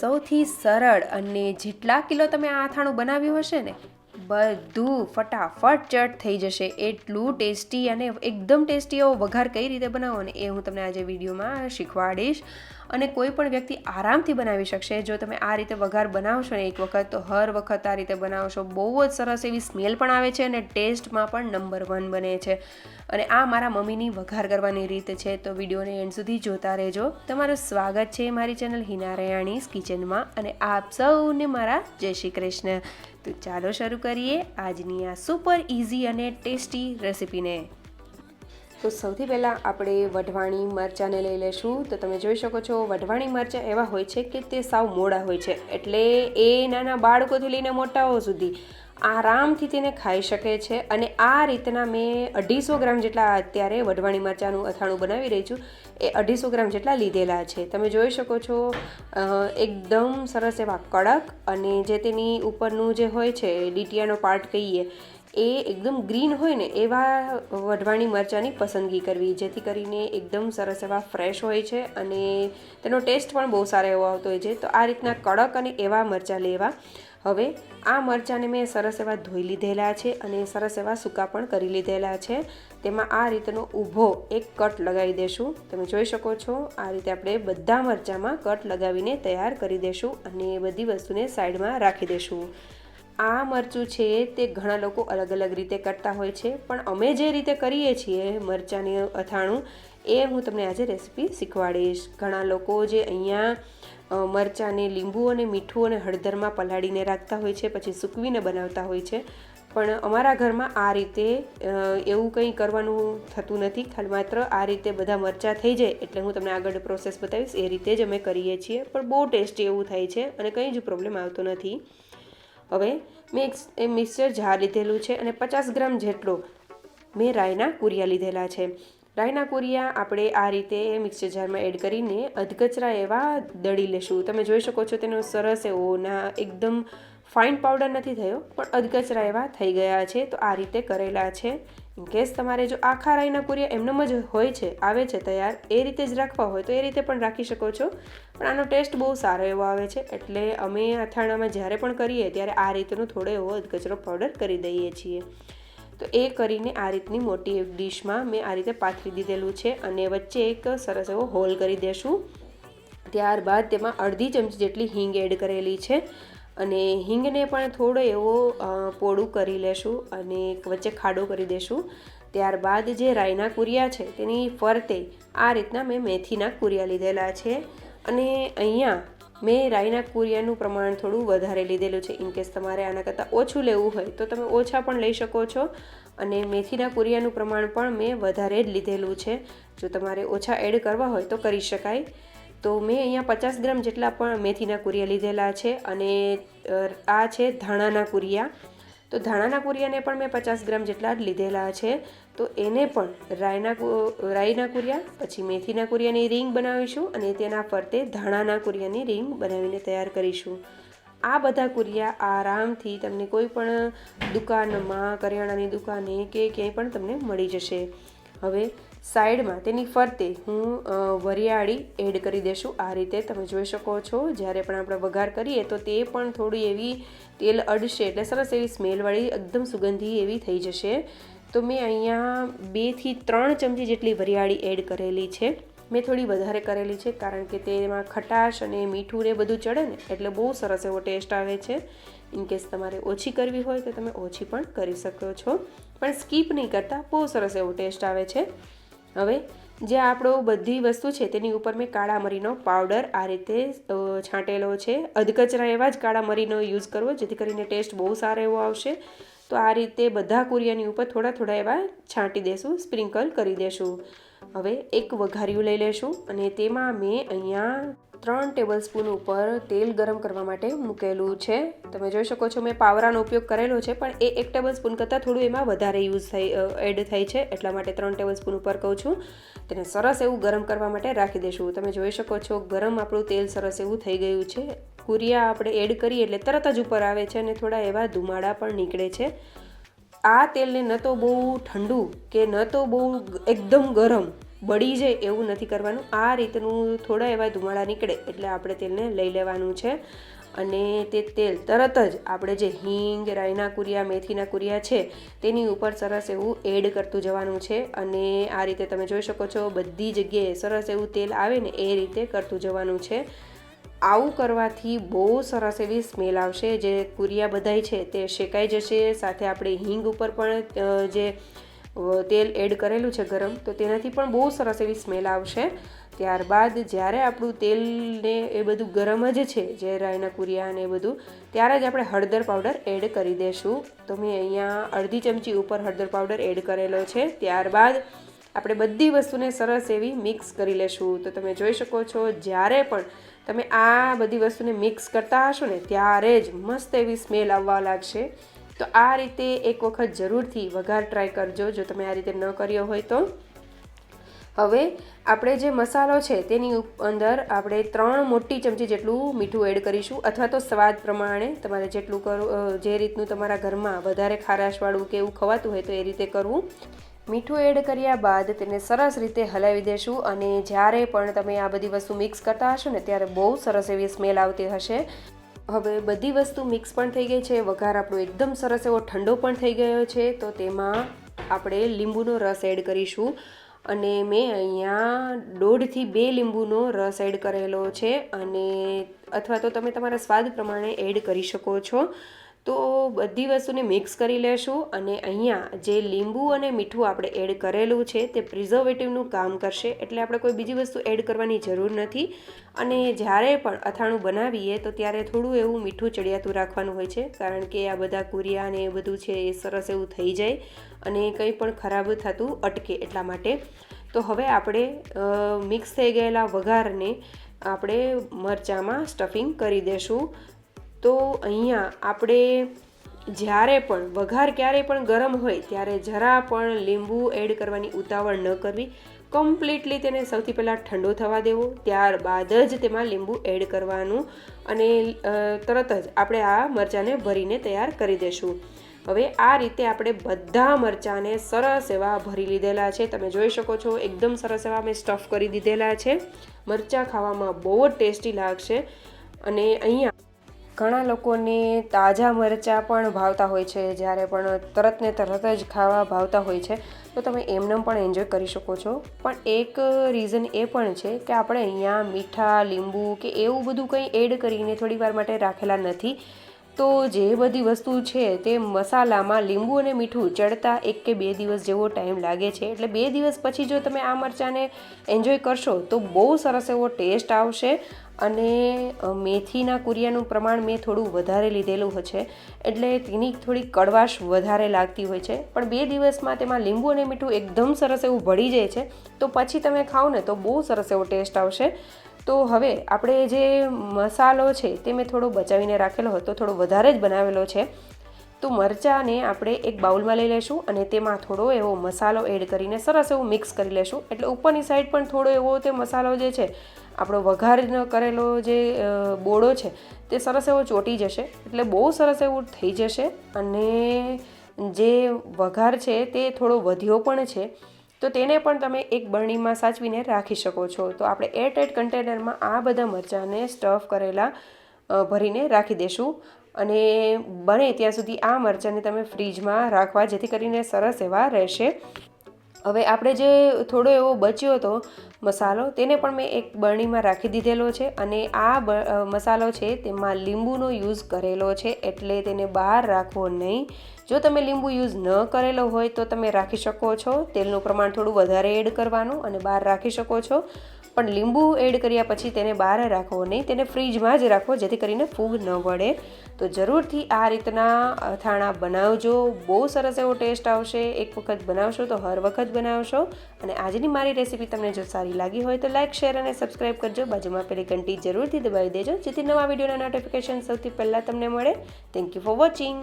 સૌથી સરળ અને જેટલા કિલો તમે આ અથાણું બનાવ્યું હશે ને બધું ફટાફટ ચટ થઈ જશે, એટલું ટેસ્ટી અને એકદમ ટેસ્ટી એવો વઘાર કઈ રીતે બનાવો ને એ હું તમને આજે વિડીયોમાં શીખવાડીશ. અને કોઈ પણ વ્યક્તિ આરામથી બનાવી શકશે જો તમે આ રીતે વઘાર બનાવશો ને એક વખત, તો હર વખત આ રીતે બનાવશો. બહુ જ સરસ એવી સ્મેલ પણ આવે છે અને ટેસ્ટમાં પણ નંબર 1 બને છે. અને આ મારા મમ્મીની વઘાર કરવાની રીત છે, તો વિડીયોને એન્ડ સુધી જોતા રહેજો. તમારું સ્વાગત છે મારી ચેનલ હિના રૈયાણીઝ કિચનમાં, અને આપ સૌને મારા જય શ્રી કૃષ્ણ. તો ચાલો શરૂ કરીએ આજની આ સુપર ઇઝી અને ટેસ્ટી રેસિપીને. તો સૌથી પહેલાં આપણે વઢવાણી મરચાંને લઈ લઈશું. તો તમે જોઈ શકો છો વઢવાણી મરચાં એવા હોય છે કે તે સાવ મોડા હોય છે, એટલે એ નાના બાળકોથી લઈને મોટાઓ સુધી આરામથી તેને ખાઈ શકે છે. અને આ રીતના મેં 250 ગ્રામ જેટલા અત્યારે વઢવાણી મરચાંનું અથાણું બનાવી રહી છું. એ 250 ગ્રામ જેટલા લીધેલા છે. તમે જોઈ શકો છો એકદમ સરસ એવા કડક, અને જે તેની ઉપરનું જે હોય છે ડીટીયાનો પાર્ટ કહીએ એ એકદમ ગ્રીન હોય ને એવા વઢવાણી મરચાંની પસંદગી કરવી, જેથી કરીને એકદમ સરસ એવા ફ્રેશ હોય છે અને તેનો ટેસ્ટ પણ બહુ સારો એવો આવતો હોય છે. તો આ રીતના કડક અને એવા મરચાં લેવા. હવે આ મરચાંને મેં સરસ એવા ધોઈ લીધેલા છે અને સરસ એવા સૂકા પણ કરી લીધેલા છે. તેમાં આ રીતનો ઊભો એક કટ લગાવી દેશું. તમે જોઈ શકો છો આ રીતે આપણે બધા મરચાંમાં કટ લગાવીને તૈયાર કરી દેશું અને બધી વસ્તુને સાઈડમાં રાખી દેશું. આ મરચું છે તે ઘણા લોકો અલગ અલગ રીતે કરતા હોય છે, પણ અમે જે રીતે કરીએ છીએ મરચાંની અથાણું એ હું તમને આજે રેસીપી શીખવાડીશ. ઘણા લોકો જે અહીંયા મરચાંને લીંબુ અને મીઠું અને હળદરમાં પલાળીને રાખતા હોય છે, પછી સૂકવીને બનાવતા હોય છે, પણ અમારા ઘરમાં આ રીતે એવું કંઈ કરવાનું થતું નથી. ખાલી માત્ર આ રીતે બધા મરચાં થઈ જાય એટલે હું તમને આગળ પ્રોસેસ બતાવીશ એ રીતે જ અમે કરીએ છીએ, પણ બહુ ટેસ્ટી એવું થાય છે અને કંઈ જ પ્રોબ્લેમ આવતો નથી. હવે મેં એક મિક્સર જાર લીધેલું છે અને 50 ગ્રામ જેટલો મેં રાઈના કુરિયા લીધેલા છે. રાઈના કુરિયા આપણે આ રીતે મિક્સર જારમાં એડ કરીને અધકચરા એવા દળી લેશું. તમે જોઈ શકો છો તેનો સરસ એવો ના એકદમ ફાઇન પાવડર નથી થયો, પણ અધકચરા એવા થઈ ગયા છે. તો આ રીતે કરેલા છે. ઇન કેસ તમારે જો આખા રાઈના કુરિયા એમનેમ જ હોય છે, આવે છે તૈયાર, એ રીતે જ રાખવા હોય તો એ રીતે પણ રાખી શકો છો, પણ આનો ટેસ્ટ બહુ સારો એવો આવે છે. એટલે અમે અથાણામાં જ્યારે પણ કરીએ ત્યારે આ રીતનો થોડો એવો અધકચરો પાવડર કરી દઈએ છીએ. તો એ કરીને આ રીતની મોટી એક ડીશમાં મેં આ રીતે પાથરી દીધેલું છે અને વચ્ચે એક સરસ એવો હોલ કરી દેશું. ત્યારબાદ તેમાં અડધી ચમચી જેટલી હિંગ એડ કરેલી છે અને હિંગને પણ થોડો એવો પોળું કરી લેશું અને વચ્ચે ખાડો કરી દેશું. ત્યારબાદ જે રાઈના કુરિયા છે તેની ફરતે આ રીતના મેં મેથીના કુરિયા લીધેલા છે અને અહીંયા મેં રાઈના કુરિયાનું પ્રમાણ થોડું વધારે લીધેલું છે. ઇન કેસ તમારે આના કરતાં ઓછું લેવું હોય તો તમે ઓછા પણ લઈ શકો છો, અને મેથીના કુરિયાનું પ્રમાણ પણ મેં વધારે જ લીધેલું છે. જો તમારે ઓછા એડ કરવા હોય તો કરી શકાય. તો મેં અહીંયા 50 ગ્રામ જેટલા પણ મેથીના કુરિયા લીધેલા છે અને આ છે ધાણાના કુરિયા. તો ધાણાના કુરિયાને પણ મેં 50 ગ્રામ જેટલા જ લીધેલા છે. તો એને પણ રાઈના કુરિયા, પછી મેથીના કુરિયાની રીંગ બનાવીશું અને તેના ફરતે ધાણાના કુરિયાની રીંગ બનાવીને તૈયાર કરીશું. આ બધા કુરિયા આરામથી તમને કોઈ પણ દુકાનમાં, કરિયાણાની દુકાને કે ક્યાંય પણ તમને મળી જશે. હવે સાઈડમાં તેની ફરતે હું વરિયાળી એડ કરી દેશું. આ રીતે તમે જોઈ શકો છો જ્યારે પણ આપણે વઘાર કરીએ તો તે પણ થોડી એવી તેલ અડશે એટલે સરસ એવી સ્મેલવાળી એકદમ સુગંધી એવી થઈ જશે. તો મેં અહીંયા 2 થી 3 ચમચી જેટલી વરિયાળી એડ કરેલી છે. મેં થોડી વધારે કરેલી છે કારણ કે તેમાં ખટાશ અને મીઠું ને બધું ચડે ને એટલે બહુ સરસ એવો ટેસ્ટ આવે છે. ઇન કેસ તમારે ઓછી કરવી હોય તો તમે ઓછી પણ કરી શકો છો, પણ સ્કીપ નહીં કરતા, બહુ સરસ એવો ટેસ્ટ આવે છે. હવે જે આપણો બધી વસ્તુ છે તેની ઉપર મેં કાળા મરીનો પાવડર આ રીતે છાંટેલો છે. અધકચરા એવા જ કાળા મરીનો યુઝ કરવો જેથી કરીને ટેસ્ટ બહુ સારો એવો આવશે. તો આ રીતે બધા કુરિયાની ઉપર થોડા થોડા એવા છાંટી દેશું, સ્પ્રિંકલ કરી દેશું. હવે એક વઘારિયું લઈ લેશું અને તેમાં મેં અહીંયા 3 ટેબલસ્પૂન ઉપર તેલ ગરમ કરવા માટે મૂકેલું છે. તમે જોઈ શકો છો મેં પાવરાનો ઉપયોગ કરેલો છે, પણ એ 1 ટેબલસ્પૂન કરતાં થોડું એમાં વધારે એડ થાય છે, એટલા માટે 3 ટેબલસ્પૂન ઉપર કહું છું. તેને સરસ એવું ગરમ કરવા માટે રાખી દઈશું. તમે જોઈ શકો છો ગરમ આપણું તેલ સરસ એવું થઈ ગયું છે. કુરિયા આપણે એડ કરીએ એટલે તરત જ ઉપર આવે છે અને થોડા એવા ધુમાડા પણ નીકળે છે. આ તેલને ન તો બહુ ઠંડુ કે ન તો બહુ એકદમ ગરમ બળી જાય એવું નથી કરવાનું. આ રીતનું થોડા એવા ધુમાડા નીકળે એટલે આપણે તેલને લઈ લેવાનું છે અને તે તેલ તરત જ આપણે જે હિંગ, રાઈના કુરિયા, મેથીના કુરિયા છે તેની ઉપર સરસ એવું એડ કરતું જવાનું છે. અને આ રીતે તમે જોઈ શકો છો બધી જગ્યાએ સરસ એવું તેલ આવે ને એ રીતે કરતું જવાનું છે. આવું કરવાથી બહુ સરસ એવી સ્મેલ આવશે. જે કુરિયા બધાય છે તે શેકાઈ જશે. સાથે આપણે હિંગ ઉપર પણ જે તેલ એડ કરેલું છે ગરમ, તો તેનાથી પણ બહુ સરસ એવી સ્મેલ આવશે. ત્યારબાદ જ્યારે આપણું તેલને એ બધું ગરમ જ છે, જે રાઈના કુરિયા ને એ બધું, ત્યારે જ આપણે હળદર પાવડર એડ કરી દઈશું. તો મેં અહીંયા અડધી ચમચી ઉપર હળદર પાવડર એડ કરેલો છે. ત્યારબાદ આપણે બધી વસ્તુને સરસ એવી મિક્સ કરી લેશું. તો તમે જોઈ શકો છો જ્યારે પણ તમે આ બધી વસ્તુને મિક્સ કરતા હશો ને ત્યારે જ મસ્ત એવી સ્મેલ આવવા લાગશે. તો આ રીતે એક વખત જરૂરથી વઘાર ટ્રાય કરજો જો તમે આ રીતે ન કર્યો હોય તો. હવે આપણે જે મસાલો છે તેની અંદર આપણે 3 મોટી ચમચી જેટલું મીઠું એડ કરીશું, અથવા તો સ્વાદ પ્રમાણે તમારે જેટલું જે રીતનું તમારા ઘરમાં વધારે ખારાશવાળું કે એવું ખવાતું હોય તો એ રીતે કરવું. મીઠું એડ કર્યા બાદ તેને સરસ રીતે હલાવી દેશું. અને જ્યારે પણ તમે આ બધી વસ્તુ મિક્સ કરતા હશો ને ત્યારે બહુ સરસ એવી સ્મેલ આવતી હશે. હવે બધી વસ્તુ મિક્સ પણ થઈ ગઈ છે, વઘાર આપણો એકદમ સરસ એવો ઠંડો પણ થઈ ગયો છે. તો તેમાં આપણે લીંબુનો રસ એડ કરીશું અને મેં અહીંયા 1.5 થી 2 લીંબુનો રસ એડ કરેલો છે. અને અથવા તો તમે તમારા સ્વાદ પ્રમાણે એડ કરી શકો છો. તો બધી વસ્તુને મિક્સ કરી લેશું. અને અહીંયા જે લીંબુ અને મીઠું આપણે એડ કરેલું છે તે પ્રિઝર્વેટિવનું કામ કરશે, એટલે આપણે કોઈ બીજી વસ્તુ એડ કરવાની જરૂર નથી. અને જ્યારે પણ અથાણું બનાવીએ તો ત્યારે થોડું એવું મીઠું ચડિયાતું રાખવાનું હોય છે, કારણ કે આ બધા કુરિયા ને એ બધું છે એ સરસ એવું થઈ જાય અને કંઈ પણ ખરાબ થતું અટકે એટલા માટે. તો હવે આપણે મિક્સ થઈ ગયેલા વઘારને આપણે મરચાંમાં સ્ટફિંગ કરી દેશું. તો અહીંયા આપણે જ્યારે પણ વઘાર ક્યારેય પણ ગરમ હોય ત્યારે જરા પણ લીંબુ એડ કરવાની ઉતાવળ ન કરવી. કમ્પ્લીટલી તેને સૌથી પહેલાં ઠંડો થવા દેવો, ત્યારબાદ જ તેમાં લીંબુ એડ કરવાનું અને તરત જ આપણે આ મરચાંને ભરીને તૈયાર કરી દઈશું. હવે આ રીતે આપણે બધા મરચાંને સરસ એવા ભરી લીધેલા છે. તમે જોઈ શકો છો એકદમ સરસ એવા મેં સ્ટફ કરી દીધેલા છે. મરચાં ખાવામાં બહુ જ ટેસ્ટી લાગશે. અને અહીંયા ઘણા લોકોને તાજા મરચાં પણ ભાવતા હોય છે, જ્યારે પણ તરત ને તરત જ ખાવા ભાવતા હોય છે તો તમે એમનેમ પણ એન્જોય કરી શકો છો. પણ એક રીઝન એ પણ છે કે આપણે અહીંયા મીઠા, લીંબુ કે એવું બધું કંઈ એડ કરીને થોડી વાર માટે રાખેલા નથી. તો જે બધી વસ્તુ છે તે મસાલામાં લીંબુ અને મીઠું ચડતા 1 કે 2 દિવસ જેવો ટાઈમ લાગે છે. એટલે 2 દિવસ પછી જો તમે આ મરચાંને એન્જોય કરશો તો બહુ સરસ એવો ટેસ્ટ આવશે. અને મેથીના કુરિયાનું પ્રમાણ મેં થોડું વધારે લીધેલું છે, એટલે તેની થોડી કડવાશ વધારે લાગતી હોય છે. પણ 2 દિવસમાં તેમાં લીંબુ અને મીઠું એકદમ સરસ એવું ભળી જાય છે, તો પછી તમે ખાઓ ને તો બહુ સરસ એવો ટેસ્ટ આવશે. તો હવે આપણે જે મસાલો છે તે મેં થોડો બચાવીને રાખેલો હતો, થોડો વધારે જ બનાવેલો છે. તો મરચાંને આપણે એક બાઉલમાં લઈ લઈશું અને તેમાં થોડો એવો મસાલો એડ કરીને સરસ એવું મિક્સ કરી લઈશું. એટલે ઉપરની સાઈડ પણ થોડો એવો તે મસાલો જે છે આપણો વઘાર કરેલો જે બોળો છે તે સરસ એવો ચોંટી જશે, એટલે બહુ સરસ એવું થઈ જશે. અને જે વઘાર છે તે થોડો વધ્યો પણ છે, તો તેને પણ તમે એક બરણીમાં સાચવીને રાખી શકો છો. તો આપણે એરટાઇટ કન્ટેનરમાં આ બધા મરચાંને સ્ટફ કરેલા ભરીને રાખી દેશું. અને બને ત્યાં સુધી આ મરચાંને તમે ફ્રીજમાં રાખવા, જેથી કરીને સરસ એવા રહેશે. હવે આપણે જે થોડો એવો બચ્યો હતો મસાલો, તેને પણ મેં એક બરણીમાં રાખી દીધેલો છે. અને આ મસાલો છે તેમાં લીંબુનો યુઝ કરેલો છે, એટલે તેને બહાર રાખવો નહીં. જો તમે લીંબુ યુઝ ન કરેલો હોય તો તમે રાખી શકો છો. તેલનું પ્રમાણ થોડું વધારે એડ કરવાનું અને બહાર રાખી શકો છો. પણ લીંબુ એડ કર્યા પછી તેને બહાર રાખવો નહીં, તેને ફ્રીજમાં જ રાખવો, જેથી કરીને ફૂગ ન વળે. તો જરૂરથી આ રીતના અથાણાં બનાવજો, બહુ સરસ એવો ટેસ્ટ આવશે. એક વખત બનાવશો તો હર વખત બનાવશો. અને આજની મારી રેસીપી તમને જો સારી લાગી હોય તો લાઇક, શેર અને સબસ્ક્રાઈબ કરજો. બાજુમાં પેલી ઘંટી જરૂરથી દબાવી દેજો, જેથી નવા વિડીયોના નોટિફિકેશન સૌથી પહેલાં તમને મળે. Thank you for watching.